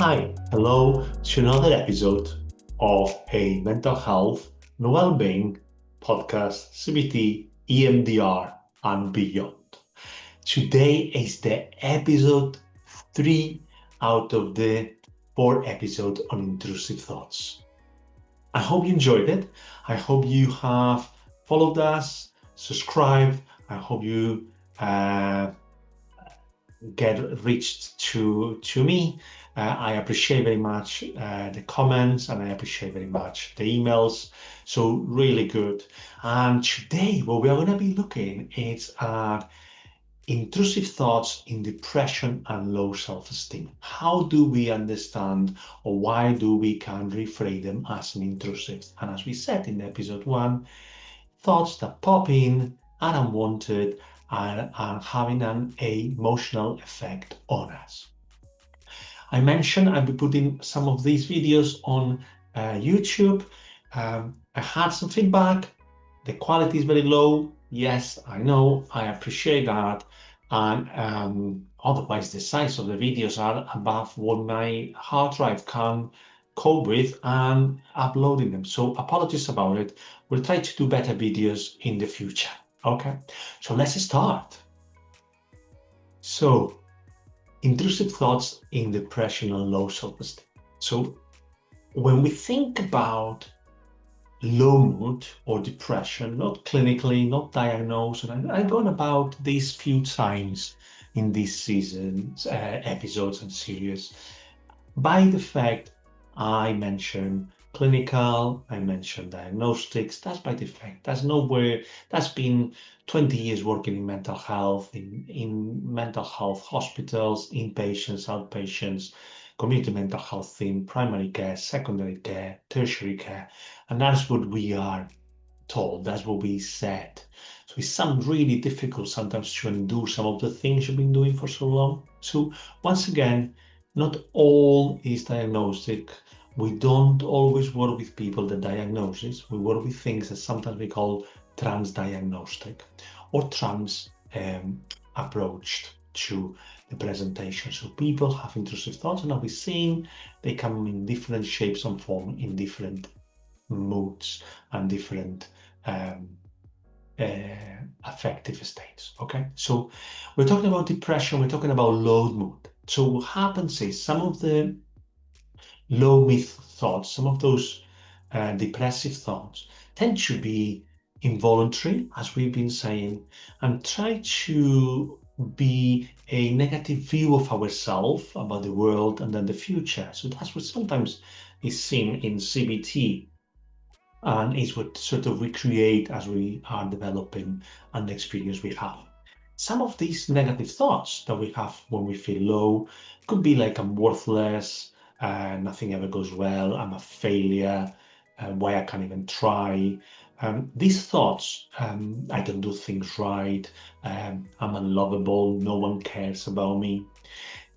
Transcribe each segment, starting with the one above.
Hi, hello to another episode of a mental health and well-being podcast, CBT, EMDR, and beyond. Today is the episode 3 out of the 4 episodes on intrusive thoughts. I hope you enjoyed it. I hope you have followed us, subscribed. I hope you get reached to me. I appreciate very much the comments, and I appreciate very much the emails. So really good. And today what we are going to be looking is at intrusive thoughts in depression and low self-esteem. How do we understand, or why do we can reframe them as an intrusive? And as we said in episode 1, thoughts that pop in are unwanted and are having an emotional effect on us. I mentioned I'll be putting some of these videos on YouTube. I had some feedback. The quality is very low. Yes, I know. I appreciate that. And otherwise, the size of the videos are above what my hard drive can cope with and uploading them. So apologies about it. We'll try to do better videos in the future. Okay, so let's start. So, intrusive thoughts in depression and low self-esteem. So, when we think about low mood or depression, not clinically, not diagnosed, and I've gone about these few times in these seasons, episodes and series, by the fact I mentioned clinical, I mentioned diagnostics, that's by default. That's nowhere, that's been 20 years working in mental health, in mental health hospitals, inpatients, outpatients, community mental health team, primary care, secondary care, tertiary care. And that's what we are told, that's what we said. So it sounds really difficult sometimes to undo some of the things you've been doing for so long. So once again, not all is diagnostic. We don't always work with people that diagnoses. We work with things that sometimes we call trans-diagnostic or trans approached to the presentation. So people have intrusive thoughts, and as we've seen, they come in different shapes and form, in different moods and different affective states. Okay, so we're talking about depression, we're talking about low mood. So what happens is some of the low mood thoughts, some of those depressive thoughts tend to be involuntary, as we've been saying, and try to be a negative view of ourselves, about the world, and then the future. So that's what sometimes is seen in CBT, and is what sort of we create as we are developing and the experience we have. Some of these negative thoughts that we have when we feel low could be like, I'm worthless, nothing ever goes well, I'm a failure, why I can't even try. These thoughts, I don't do things right, I'm unlovable, no one cares about me.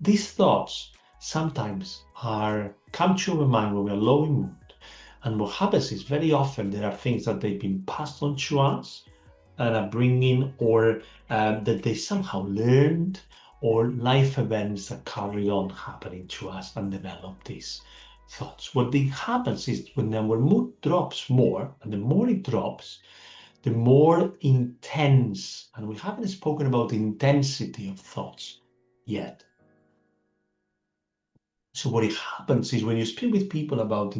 These thoughts sometimes come to our mind when we are low in mood. And what happens is very often there are things that they've been passed on to us and are bringing, or that they somehow learned, or life events that carry on happening to us and develop these thoughts. What happens is when our mood drops more, and the more it drops, the more intense, and we haven't spoken about the intensity of thoughts yet. So what happens is when you speak with people about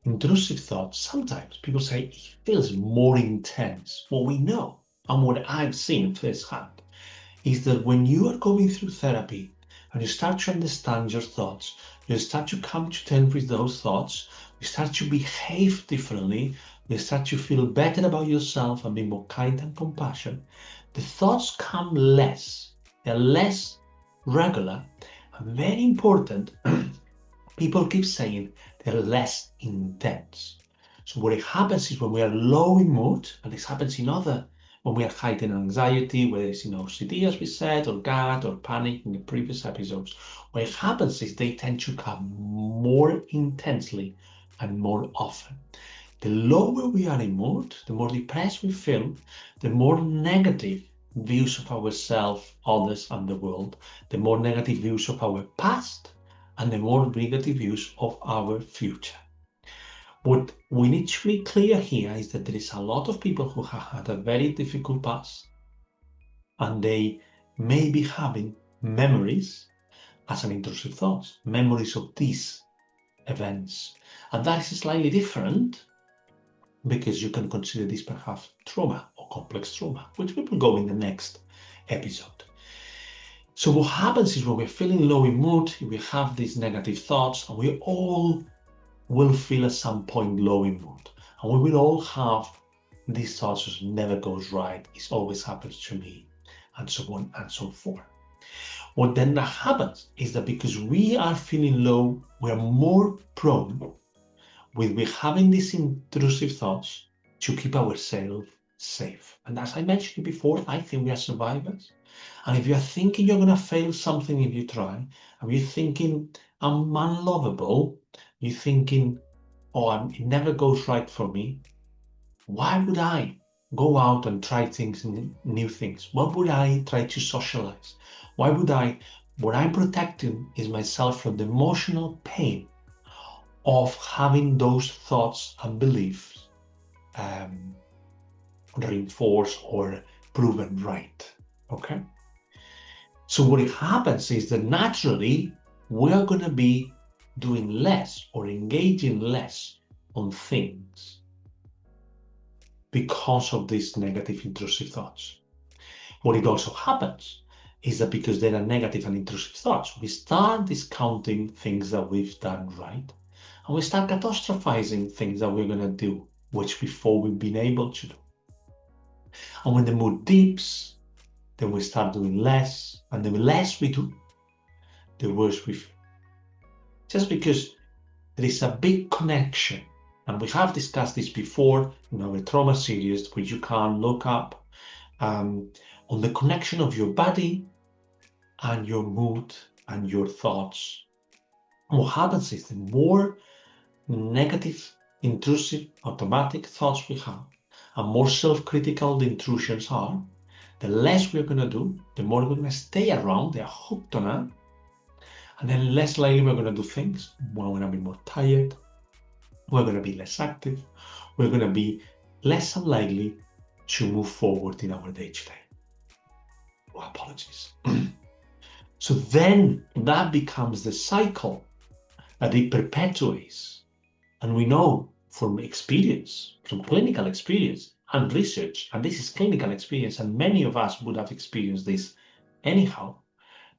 intrusive thoughts, sometimes people say it feels more intense. What we know, and what I've seen firsthand, is that when you are going through therapy and you start to understand your thoughts, you start to come to terms with those thoughts, you start to behave differently, you start to feel better about yourself and be more kind and compassionate, the thoughts come less, they're less regular, and very important, people keep saying they're less intense. So what happens is when we are low in mood, and this happens when we are heightened anxiety, whether it's in OCD, as we said, or GAD or panic in the previous episodes, what happens is they tend to come more intensely and more often. The lower we are in mood, the more depressed we feel, the more negative views of ourselves, others, and the world, the more negative views of our past, and the more negative views of our future. What we need to be clear here is that there is a lot of people who have had a very difficult past, and they may be having memories as an intrusive thoughts, memories of these events. And that is slightly different because you can consider this perhaps trauma or complex trauma, which we will go in the next episode. So what happens is when we're feeling low in mood, we have these negative thoughts, and we all will feel at some point low in mood. And we will all have these thoughts of never goes right, it always happens to me, and so on and so forth. What then happens is that because we are feeling low, we are more prone with having these intrusive thoughts to keep ourselves safe. And as I mentioned before, I think we are survivors. And if you're thinking you're going to fail something if you try, and you're thinking, I'm unlovable, you're thinking, oh, it never goes right for me, why would I go out and try things, new things? Why would I try to socialize? Why would I? What I'm protecting is myself from the emotional pain of having those thoughts and beliefs reinforced or proven right. Okay? So what happens is that naturally we are going to be doing less or engaging less on things because of these negative intrusive thoughts. What it also happens is that because there are negative and intrusive thoughts, we start discounting things that we've done right, and we start catastrophizing things that we're going to do, which before we've been able to do. And when the mood dips, then we start doing less, and the less we do, the worse we feel. Just because there is a big connection, and we have discussed this before in our trauma series, which you can look up, on the connection of your body and your mood and your thoughts. And what happens is the more negative, intrusive, automatic thoughts we have, and more self-critical the intrusions are, the less we're going to do, the more we're going to stay around, they're hooked on it, and then less likely we're going to do things. We're going to be more tired, we're going to be less active, we're going to be less unlikely to move forward in our day-to-day. Oh, apologies. So then that becomes the cycle that it perpetuates. And we know from experience, from clinical experience and research, and this is clinical experience, and many of us would have experienced this anyhow,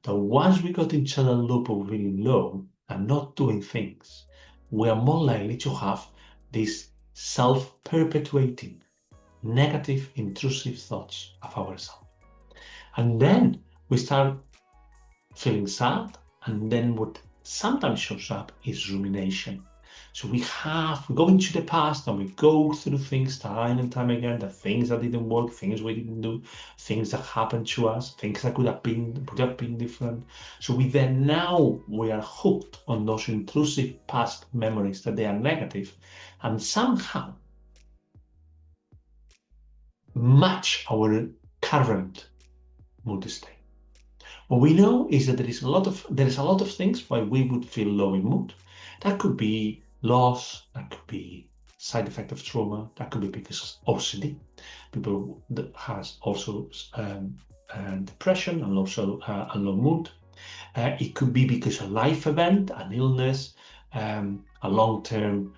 that once we got into the loop of feeling low and not doing things, we are more likely to have these self-perpetuating, negative, intrusive thoughts of ourselves. And then we start feeling sad, and then what sometimes shows up is rumination. So we go into the past and we go through things time and time again, the things that didn't work, things we didn't do, things that happened to us, things that would have been different. So we are hooked on those intrusive past memories that they are negative, and somehow match our current mood state. What we know is that there is a lot of things why we would feel low in mood. That could be loss, that could be side effect of trauma, that could be because of OCD. People that has also depression and also a low mood. It could be because a life event, an illness, a long-term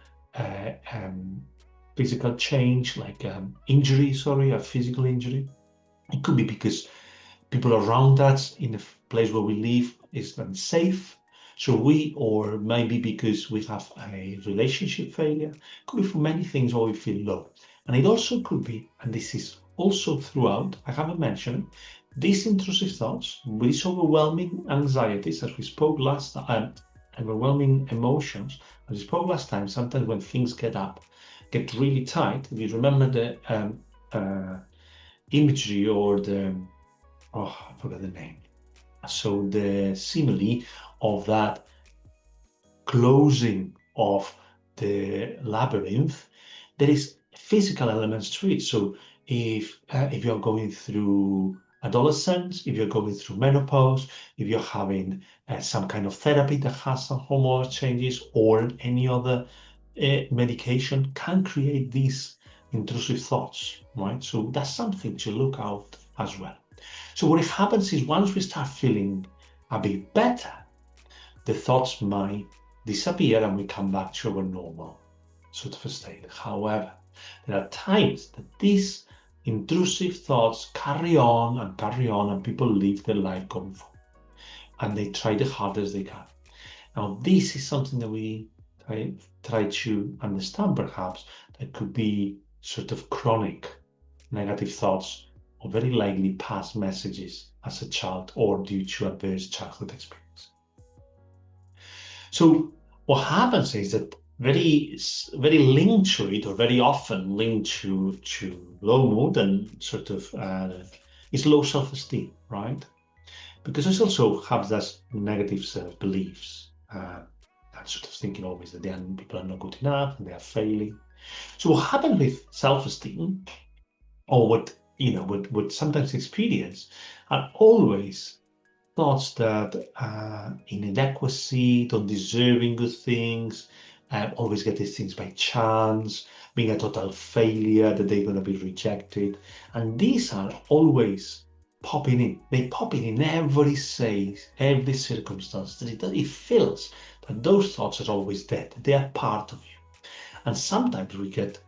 physical change, like a physical injury. It could be because people around us in the place where we live is unsafe. Or maybe because we have a relationship failure. It could be for many things why we feel low. And it also could be, and this is also throughout, I haven't mentioned, these intrusive thoughts, these overwhelming anxieties, as we spoke last time, overwhelming emotions, as we spoke last time, sometimes when things get really tight. If you remember the imagery or I forgot the name. So the simile of that closing of the labyrinth, there is physical elements to it. So if you're going through adolescence, if you're going through menopause, if you're having some kind of therapy that has some hormonal changes, or any other medication, can create these intrusive thoughts, right? So that's something to look out as well. So what happens is, once we start feeling a bit better, the thoughts might disappear and we come back to our normal sort of state. However, there are times that these intrusive thoughts carry on, and people live their life going forward. And they try the hardest they can. Now, this is something that we try to understand, perhaps, that could be sort of chronic negative thoughts, or very likely past messages as a child, or due to adverse childhood experience. So what happens is that very linked to it, or very often linked to low mood and sort of is low self-esteem, right? Because this also has that negative self-beliefs, and sort of thinking always that people are not good enough and they are failing. So what happens with self-esteem, or what sometimes experience, are always thoughts that inadequacy, not deserving good things, always get these things by chance, being a total failure, that they're going to be rejected. And these are always popping in. They pop in every phase, every circumstance. It feels that those thoughts are always there. They are part of you. And sometimes we get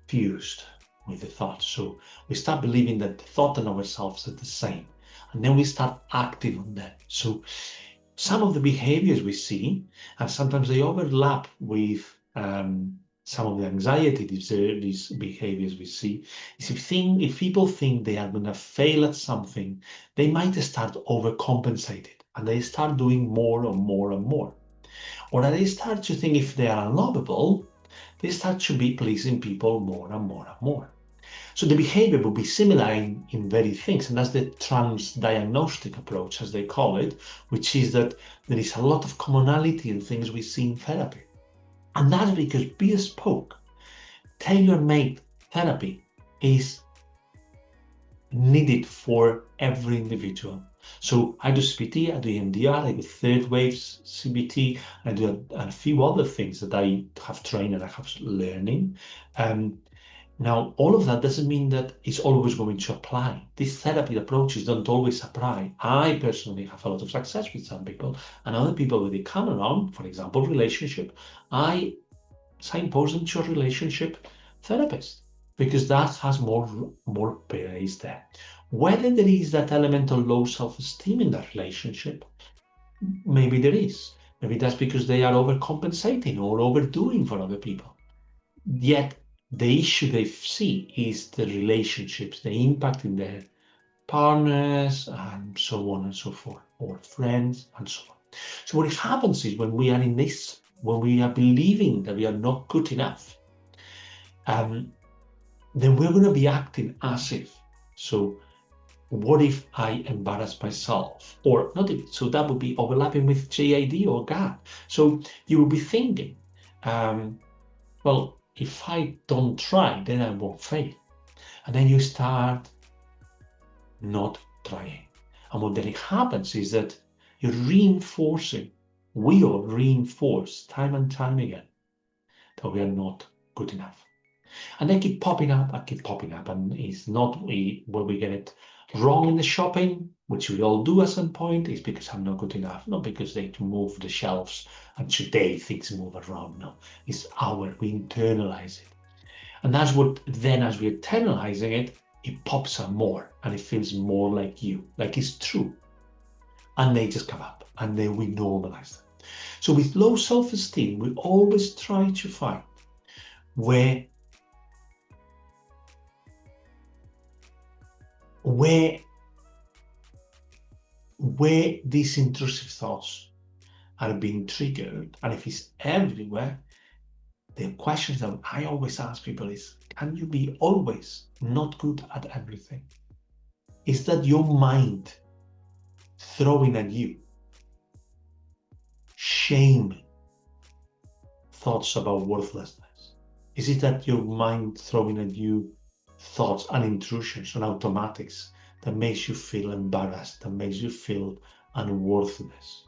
fused with the thoughts. So we start believing that the thought and ourselves are the same. And then we start acting on that. So some of the behaviors we see, and sometimes they overlap with some of the anxiety, these behaviors we see, is if people think they are going to fail at something, they might start overcompensating, and they start doing more and more and more. Or they start to think, if they are unlovable, they start to be pleasing people more and more and more. So the behavior will be similar in very things, and that's the transdiagnostic approach, as they call it, which is that there is a lot of commonality in things we see in therapy. And that's because bespoke, tailor-made therapy is needed for every individual. So I do CBT, I do EMDR, I do third wave CBT, I do a few other things that I have trained and I have learning. Now, all of that doesn't mean that it's always going to apply. These therapy approaches don't always apply. I personally have a lot of success with some people, and other people, when they come around, for example, relationship, I signpost them to a relationship therapist, because that has more place there. Whether there is that element of low self-esteem in that relationship, maybe there is. Maybe that's because they are overcompensating or overdoing for other people. Yet the issue they see is the relationships, the impact in their partners, and so on and so forth, or friends, and so on. So what happens is, when we are in this, when we are believing that we are not good enough, then we're going to be acting as if. So what if I embarrass myself? Or not even, so that would be overlapping with GAD or GAD. So you will be thinking, well, if I don't try, then I won't fail. And then you start not trying. And what then happens is that you're reinforcing, we all reinforce time and time again, that we are not good enough. And they keep popping up, and it's not where we get it wrong in the shopping, which we all do at some point, is because I'm not good enough, not because they move the shelves and today things move around. No, it's we internalize it. And that's what then, as we're internalizing it, it pops up more, and it feels more like you, like it's true. And they just come up, and then we normalize them. So with low self-esteem, we always try to find where these intrusive thoughts are being triggered. And if it's everywhere, the questions that I always ask people is, can you be always not good at everything? Is that your mind throwing at you shame thoughts about worthlessness? Is it that your mind throwing at you thoughts and intrusions and automatics that makes you feel embarrassed, that makes you feel unworthiness.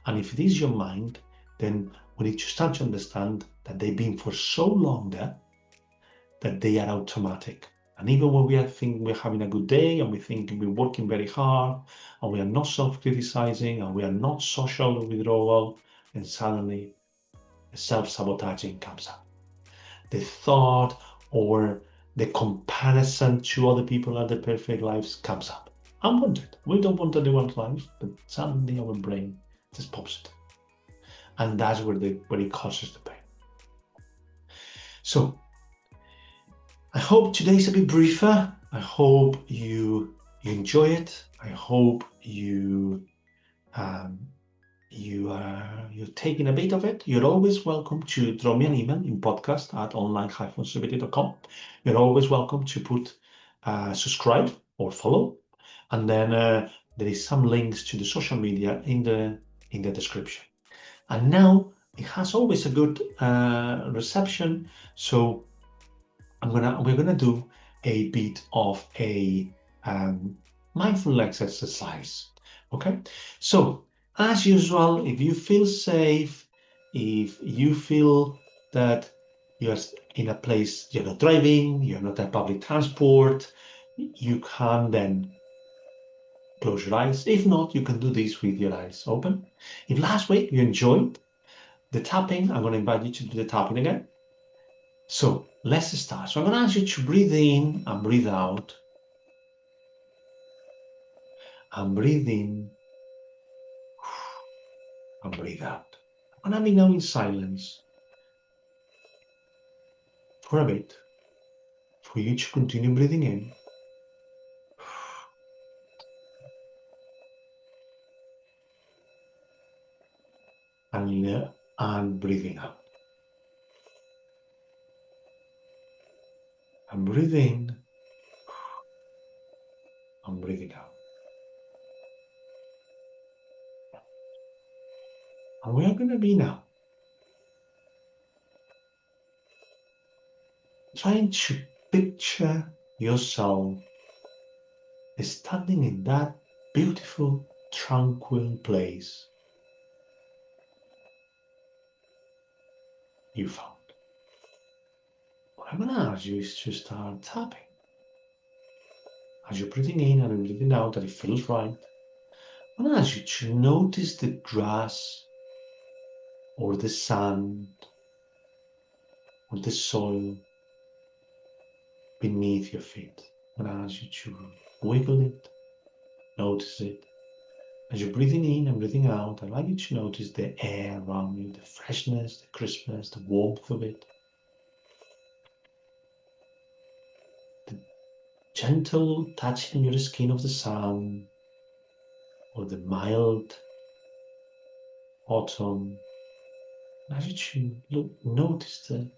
And if it is your mind, then we need to start to understand that they've been for so long there that they are automatic. And even when we are thinking we're having a good day and we think we're working very hard and we are not self-criticizing and we are not social withdrawal, then suddenly the self-sabotaging comes up. The thought or the comparison to other people and their perfect lives comes up. Unwanted. We don't want anyone's life, but suddenly our brain just pops it. And that's where it causes the pain. So I hope today's a bit briefer. I hope you enjoy it. I hope you're taking a bit of it. You're always welcome to drop me an email in podcast@online-stability.com. You're always welcome to put subscribe or follow. And then there is some links to the social media in the description. And now it has always a good reception. So we're gonna do a bit of a mindfulness exercise. Okay, so as usual, if you feel safe, if you feel that you're in a place you're not driving, you're not at public transport, you can then close your eyes. If not, you can do this with your eyes open. If last week you enjoyed the tapping, I'm going to invite you to do the tapping again. So let's start. So I'm going to ask you to breathe in and breathe out. And breathe in and breathe out. I'm going to be now in silence for a bit for you to continue breathing in and breathing out. And breathe in and breathing out. And we are going to be now trying to picture yourself standing in that beautiful, tranquil place you found. What I'm going to ask you is to start tapping. As you're breathing in and breathing out, that it feels right. I'm going to ask you to notice the grass or the sand or the soil beneath your feet. I'm going to ask you to wiggle it, notice it. As you're breathing in and breathing out, I'd like you to notice the air around you, the freshness, the crispness, the warmth of it. The gentle touching your skin of the sun, or the mild autumn. As you notice the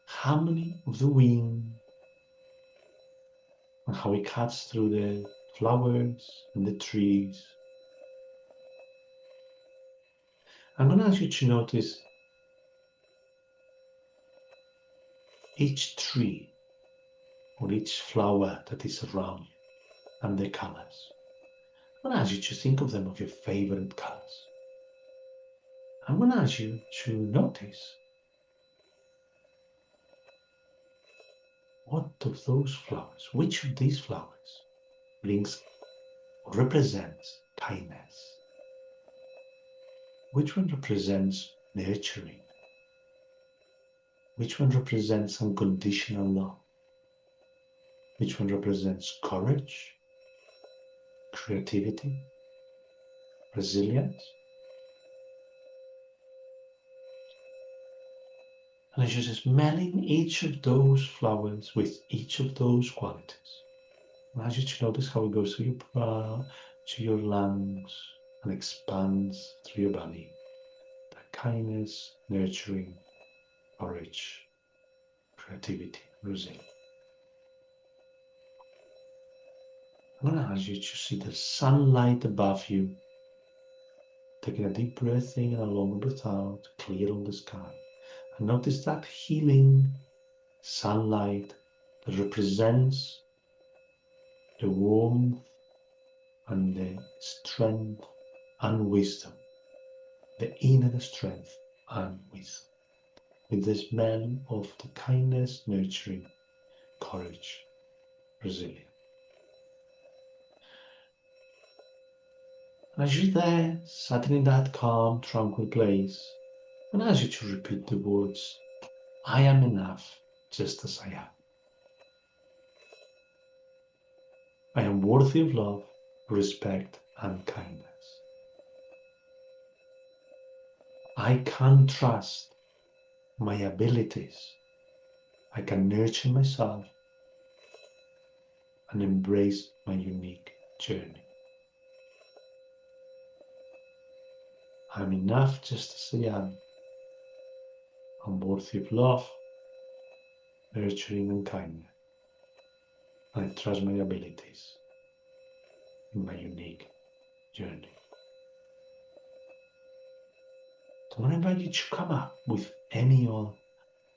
harmony of the wind and how it cuts through the flowers and the trees. I'm going to ask you to notice each tree or each flower that is around you and the colors. I'm going to ask you to think of them of your favorite colors. I'm going to ask you to notice what of those flowers, which of these flowers brings or represents kindness? Which one represents nurturing? Which one represents unconditional love? Which one represents courage, creativity, resilience? And as you're smelling each of those flowers with each of those qualities, and as you notice how it goes through to your lungs and expands through your body, that kindness, nurturing, courage, creativity, resilience. I'm going to ask you to see the sunlight above you, taking a deep breath in and a long breath out, clear on the sky. And notice that healing sunlight that represents the warmth and the strength and wisdom, the inner strength and wisdom, with the smell of the kindness, nurturing, courage, resilience. And as you're there, sitting in that calm, tranquil place, and as you to repeat the words, I am enough just as I am. I am worthy of love, respect, and kindness. I can trust my abilities. I can nurture myself and embrace my unique journey. I'm enough just as I am. I'm worthy of love, nurturing, and kindness. I trust my abilities in my unique journey. So I want to invite you to come up with any other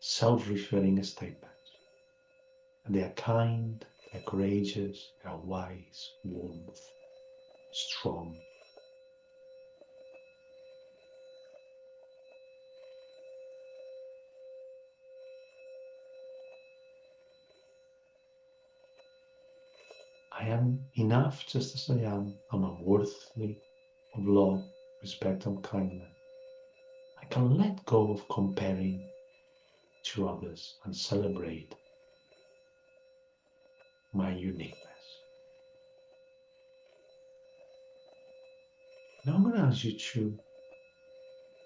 self-referring statements. And they are kind, they are courageous, they are wise, warmth, strong. I am enough just as I am. I'm worthy of love, respect, and kindness. I can let go of comparing to others and celebrate my uniqueness. Now I'm going to ask you to,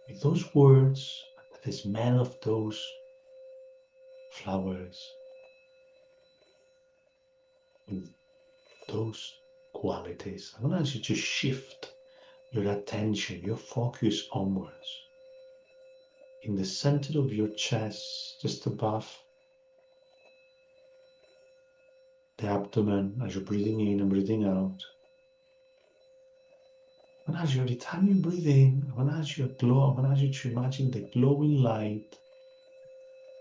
with those words, the smell of those flowers, with those qualities, I'm going to ask you to shift your attention, your focus onwards. In the center of your chest, just above the abdomen, as you're breathing in and breathing out. And as every time you breathe in, I'm going to ask you to imagine the glowing light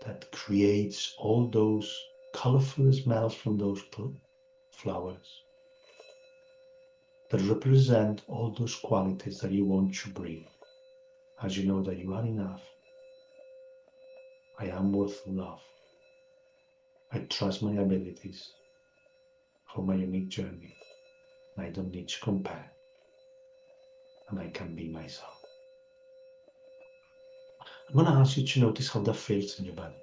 that creates all those colorful smells from those flowers that represent all those qualities that you want to bring. As you know that you are enough. I am worth love. I trust my abilities for my unique journey. I don't need to compare. And I can be myself. I'm going to ask you to notice how that feels in your body.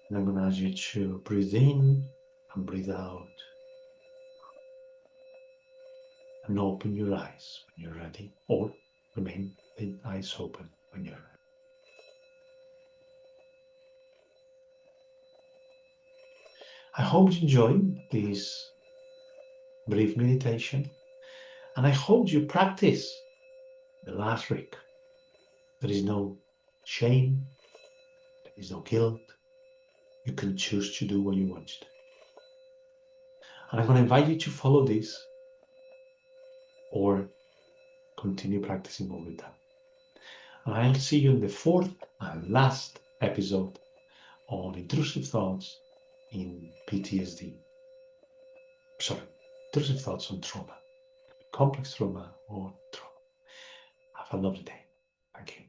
And I'm going to ask you to breathe in and breathe out. And open your eyes when you're ready, or remain with eyes open when you're ready. I hope you enjoyed this brief meditation, and I hope you practice the last week. There is no shame, there is no guilt. You can choose to do what you want to do. And I'm going to invite you to follow this or continue practicing more with that. And I'll see you in the fourth and last episode on intrusive thoughts in PTSD. Sorry, intrusive thoughts on trauma, complex trauma or trauma. Have a lovely day. Thank you.